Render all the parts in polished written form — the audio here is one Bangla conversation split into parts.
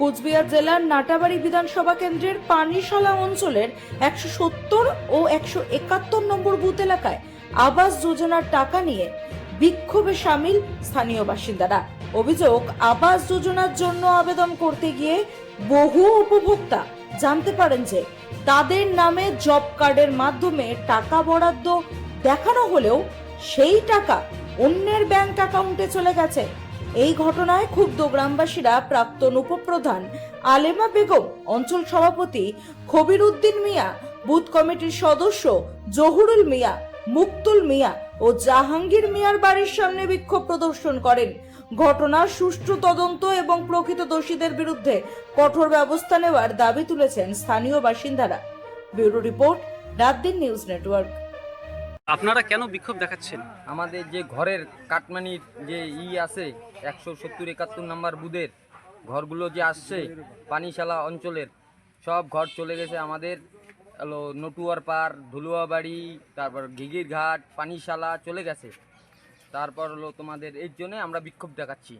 কোচবিহার জেলার নাটাবাড়ি বিধানসভা কেন্দ্রের পানিশালা অঞ্চলের 170 ও 171 নম্বর বুথ এলাকায় আবাস যোজনার টাকা নিয়ে বিক্ষোভে সামিল স্থানীয় বাসিন্দারা। অভিযোগ, আবাস যোজনার জন্য আবেদন করতে গিয়ে বহু উপভোক্তা জানতে পারেন যে তাদের নামে জব কার্ডের মাধ্যমে টাকা বরাদ্দ দেখানো হলেও সেই টাকা অন্যের ব্যাংক অ্যাকাউন্টে চলে গেছে। এই ঘটনায় ক্ষুব্ধ গ্রামবাসীরা প্রাক্তন উপপ্রধান আলেমা বেগম, অঞ্চল সভাপতি খবির উদ্দিন মিয়া, বুথ কমিটির সদস্য জহুরুল মিয়া, মুক্তুল মিয়া ও জাহাঙ্গীর মিয়ার বাড়ির সামনে বিক্ষোভ প্রদর্শন করেন। ঘটনার সুষ্ঠু তদন্ত এবং প্রকৃত দোষীদের বিরুদ্ধে কঠোর ব্যবস্থা নেওয়ার দাবি তুলেছেন স্থানীয় বাসিন্দারা। Bureau report, রাতদিন news network. আপনারা কেন বিক্ষোভ দেখাচ্ছেন? আমাদের যে ঘরের কাটমানির যে আছে 170-71 নম্বর বুথের ঘরগুলো যে আসছে পানিশালা অঞ্চলের সব ঘর চলে গেছে। আমাদের হলো নটুয়ার পার, ধুলুয়াবাড়ি, তারপর ঘিঘির ঘাট, পানিশালা চলে গেছে। তারপর হলো তোমাদের এর জন্যে আমরা বিক্ষোভ দেখাচ্ছি।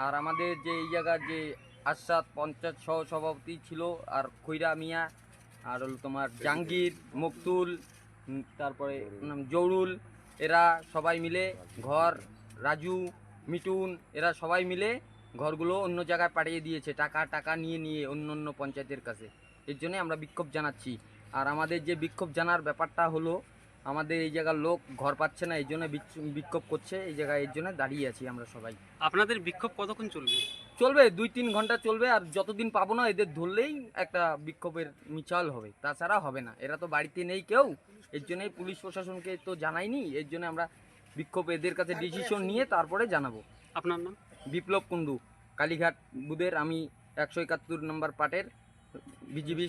আর আমাদের যে এই জায়গার যে আশরাত পঞ্চায়েত সহ সভাপতি ছিল, আর খৈরা মিয়া, আর হলো তোমার জাহাঙ্গীর, মুক্তুল, তারপরে জৌরুল, এরা সবাই মিলে ঘর, রাজু, মিটুন, এরা সবাই মিলে ঘরগুলো অন্য জায়গায় পাঠিয়ে দিয়েছে, টাকা নিয়ে অন্য পঞ্চায়েতের কাছে। এর জন্যে আমরা বিক্ষোভ জানাচ্ছি। আর আমাদের যে বিক্ষোভ জানার ব্যাপারটা হলো, আমাদের এই জায়গার লোক ঘর পাচ্ছে না, এই জন্য বিক্ষোভ করছে। এই জায়গায় এর জন্য দাঁড়িয়ে আছি আমরা সবাই। আপনাদের বিক্ষোভ কতক্ষণ চলবে? চলবে 2-3 ঘন্টা চলবে। আর যতদিন পাবো না এদের ধরলেই একটা বিক্ষোভের মিছিল হবে, তাছাড়া হবে না। এরা তো বাড়িতে নেই কেউ, এর জন্যই পুলিশ প্রশাসনকে তো জানাইনি। এর জন্য আমরা বিক্ষোভ এদের কাছে ডিসিশন নিয়ে তারপরে জানাবো। আপনার নাম? বিপ্লব কুণ্ডু, কালীঘাট বুথের আমি 171 নম্বর পার্টের বিজিবি।